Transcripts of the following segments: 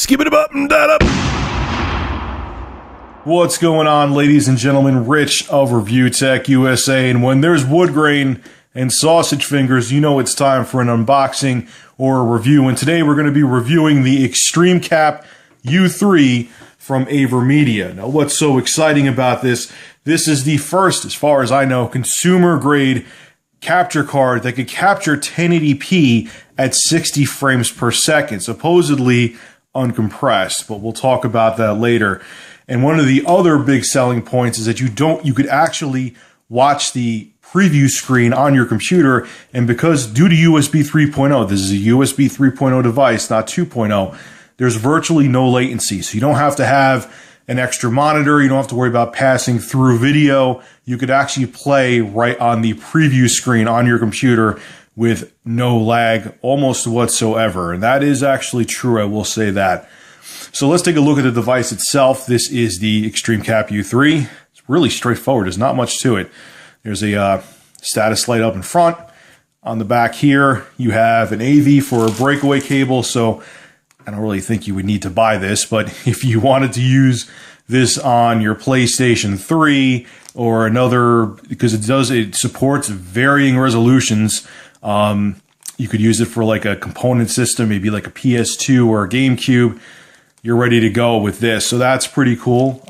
Skip it up and that up. What's going on, ladies and gentlemen? Rich of Review Tech USA, and when there's wood grain and sausage fingers, you know it's time for an unboxing or a review. And today we're going to be reviewing the ExtremeCap U3 from AVerMedia. Now, what's so exciting about this? This is the first, as far as I know, consumer-grade capture card that could capture 1080p at 60 frames per second, supposedly uncompressed, but we'll talk about that later. And one of the other big selling points is that you could actually watch the preview screen on your computer, and because due to USB 3.0, this is a USB 3.0 device, not 2.0, there's virtually no latency. So you don't have to have an extra monitor, you don't have to worry about passing through video. You could actually play right on the preview screen on your computer with no lag almost whatsoever. And that is actually true, I will say that. So let's take a look at the device itself. This is the ExtremeCap U3. It's really straightforward. There's not much to it. There's a status light up in front. On the back here, you have an AV for a breakaway cable. So I don't really think you would need to buy this, but if you wanted to use this on your PlayStation 3 or another, because it supports varying resolutions, you could use it for like a component system, maybe like a PS2 or a GameCube. You're ready to go with this. So that's pretty cool.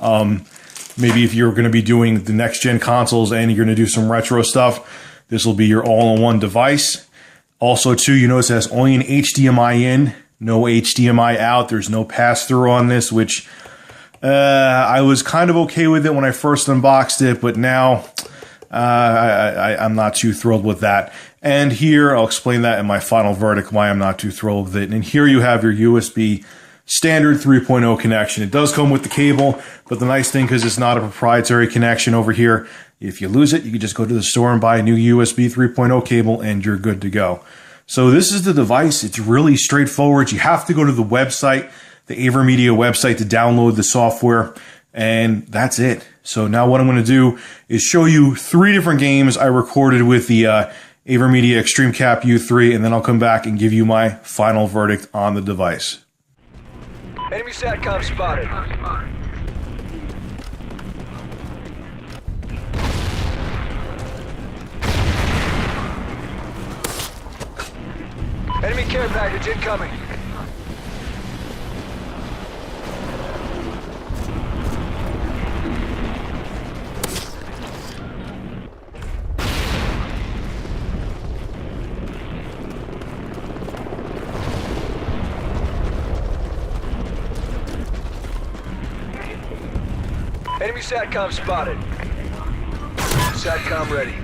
Maybe if you're going to be doing the next gen consoles and you're going to do some retro stuff, this will be your all-in-one device. Also, too, you notice it has only an HDMI in, no HDMI out. There's no pass-through on this, which I was kind of okay with it when I first unboxed it, but now I'm not too thrilled with that. And here, I'll explain that in my final verdict why I'm not too thrilled with it. And here you have your USB standard 3.0 connection. It does come with the cable, but the nice thing, because it's not a proprietary connection over here, if you lose it, you can just go to the store and buy a new USB 3.0 cable and you're good to go. So this is the device. It's really straightforward. You have to go to the website, the AVerMedia website, to download the software, and that's it. So now what I'm going to do is show you 3 different games I recorded with the AVerMedia ExtremeCap U3, and then I'll come back and give you my final verdict on the device. Enemy SATCOM spotted. Enemy care package incoming. Enemy SATCOM spotted. SATCOM ready.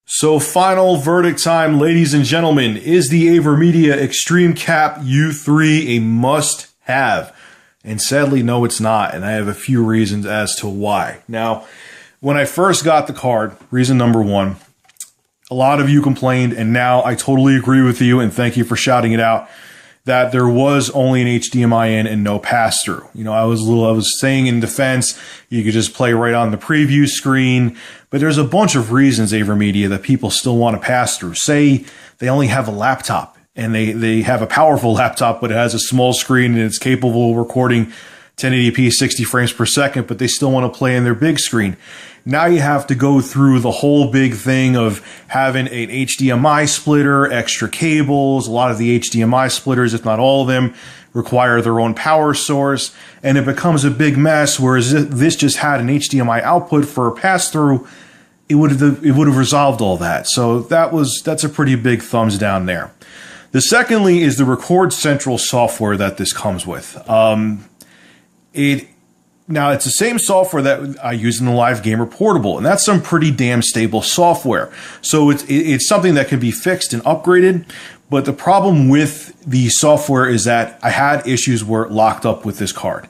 So final verdict time, ladies and gentlemen. Is the AVerMedia ExtremeCap U3 a must-have? And sadly, no, it's not. And I have a few reasons as to why. Now, when I first got the card, reason number one, a lot of you complained, and now I totally agree with you, and thank you for shouting it out, that there was only an HDMI in and no pass-through. You know, I was saying in defense, you could just play right on the preview screen, but there's a bunch of reasons, AVerMedia, that people still want to pass through. Say they only have a laptop, and they have a powerful laptop, but it has a small screen and it's capable of recording 1080p 60 frames per second, but they still want to play in their big screen. Now you have to go through the whole big thing of having an HDMI splitter, extra cables. A lot of the HDMI splitters, if not all of them, require their own power source, and it becomes a big mess. Whereas if this just had an HDMI output for a pass-through, it would have resolved all that. So that's a pretty big thumbs down there. The secondly is the Record Central software that this comes with. Now, it's the same software that I use in the Live Gamer Portable, and that's some pretty damn stable software. So it's something that can be fixed and upgraded, but the problem with the software is that I had issues where it locked up with this card.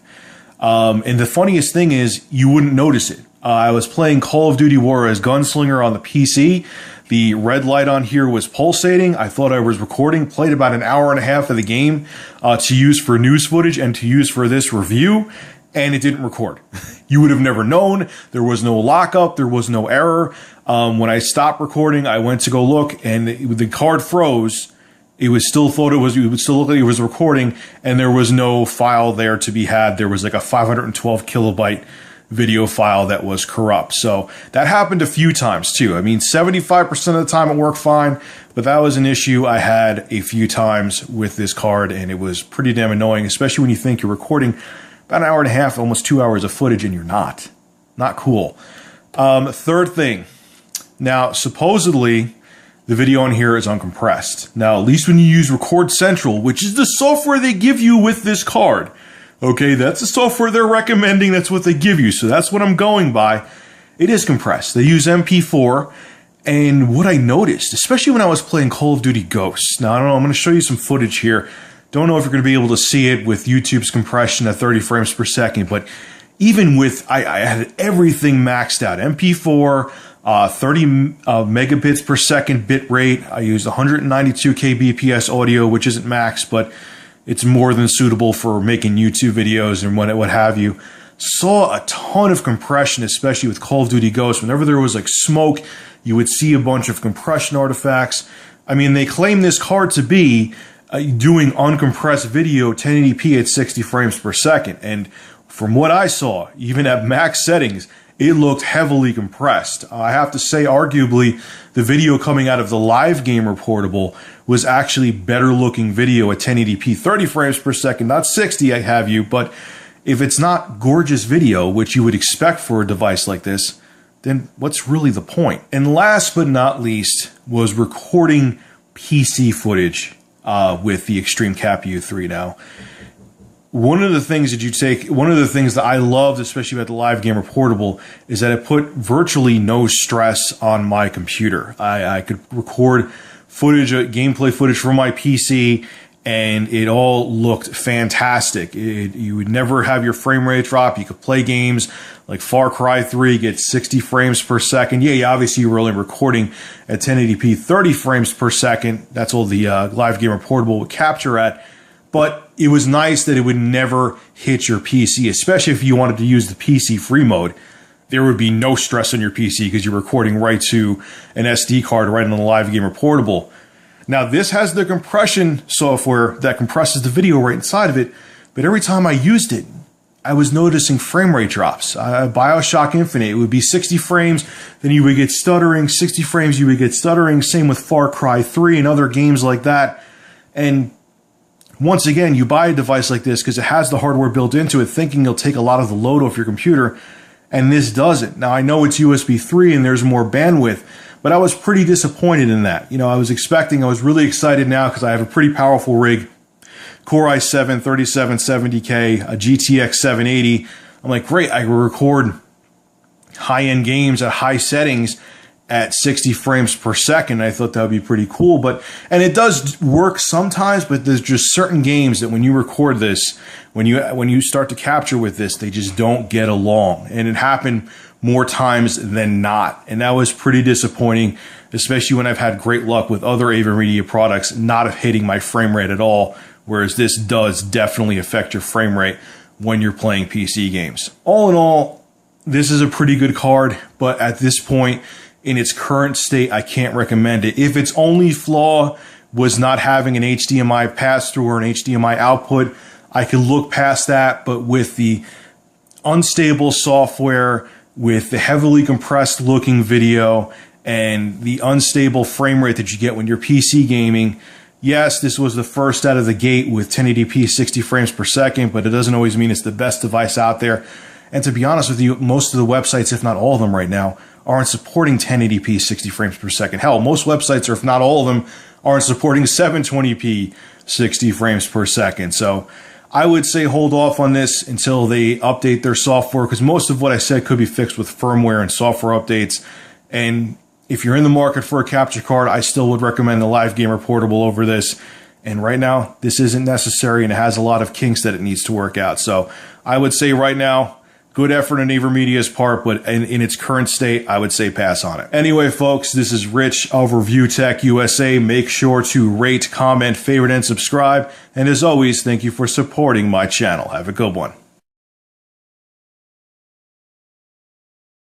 And the funniest thing is, you wouldn't notice it. I was playing Call of Duty War as Gunslinger on the PC. The red light on here was pulsating. I thought I was recording, played about an hour and a half of the game to use for news footage and to use for this review, and it didn't record. You would have never known. There was no lockup. There was no error. When I stopped recording, I went to go look, and the card froze. It would still look like it was recording, and there was no file there to be had. There was like a 512 kilobyte video file that was corrupt. So that happened a few times too. I mean, 75% of the time it worked fine, but that was an issue I had a few times with this card, and it was pretty damn annoying, especially when you think you're recording about an hour and a half, almost 2 hours of footage, and you're not. Not cool. Third thing. Now, supposedly, the video on here is uncompressed. Now, at least when you use Record Central, which is the software they give you with this card, okay, that's the software they're recommending. That's what they give you. So that's what I'm going by. It is compressed. They use MP4. And what I noticed, especially when I was playing Call of Duty Ghosts. Now, I don't know. I'm going to show you some footage here. Don't know if you're going to be able to see it with YouTube's compression at 30 frames per second. But even with, I had everything maxed out. MP4, 30 megabits per second bit rate. I used 192 kbps audio, which isn't max, but it's more than suitable for making YouTube videos and what have you. Saw a ton of compression, especially with Call of Duty Ghosts. Whenever there was like smoke, you would see a bunch of compression artifacts. I mean, they claim this card to be doing uncompressed video 1080p at 60 frames per second. And from what I saw, even at max settings, it looked heavily compressed. I have to say, arguably, the video coming out of the Live Gamer Portable was actually better looking video at 1080p 30 frames per second, not 60, I have you, but if it's not gorgeous video, which you would expect for a device like this, then what's really the point? And last but not least was recording PC footage with the ExtremeCap U3 now. One of the things that I loved, especially about the Live Gamer Portable, is that it put virtually no stress on my computer. I could record footage, gameplay footage from my PC, and it all looked fantastic. You would never have your frame rate drop. You could play games like Far Cry 3, get 60 frames per second. Yeah, obviously you were only recording at 1080p 30 frames per second. That's all the Live Gamer Portable would capture at. But it was nice that it would never hit your PC, especially if you wanted to use the PC free mode. There would be no stress on your PC because you're recording right to an SD card right on the Live Gamer Portable. Now, this has the compression software that compresses the video right inside of it, but every time I used it, I was noticing frame rate drops. BioShock Infinite, it would be 60 frames, then you would get stuttering, 60 frames, you would get stuttering, same with Far Cry 3 and other games like that. And once again, you buy a device like this because it has the hardware built into it, thinking it'll take a lot of the load off your computer, and this doesn't. Now, I know it's USB 3 and there's more bandwidth, but I was pretty disappointed in that. You know, I was really excited now because I have a pretty powerful rig, Core i7 3770K, a GTX 780, I'm like, great, I can record high-end games at high settings at 60 frames per second. I thought that would be pretty cool, and it does work sometimes, but there's just certain games that when you record this, when you start to capture with this, they just don't get along. And it happened more times than not. And that was pretty disappointing, especially when I've had great luck with other AVerMedia products not hitting my frame rate at all, whereas this does definitely affect your frame rate when you're playing PC games. All in all, this is a pretty good card, but at this point, in its current state, I can't recommend it. If its only flaw was not having an HDMI pass-through or an HDMI output, I could look past that, but with the unstable software, with the heavily compressed looking video, and the unstable frame rate that you get when you're PC gaming, yes, this was the first out of the gate with 1080p 60 frames per second, but it doesn't always mean it's the best device out there. And to be honest with you, most of the websites, if not all of them right now, aren't supporting 1080p 60 frames per second. Hell, most websites, or if not all of them, aren't supporting 720p 60 frames per second. So I would say hold off on this until they update their software, because most of what I said could be fixed with firmware and software updates. And if you're in the market for a capture card, I still would recommend the Live Gamer Portable over this. And right now, this isn't necessary, and it has a lot of kinks that it needs to work out. So I would say right now, good effort on AVerMedia's part, but in its current state, I would say pass on it. Anyway, folks, this is Rich of Review Tech USA. Make sure to rate, comment, favorite, and subscribe. And as always, thank you for supporting my channel. Have a good one.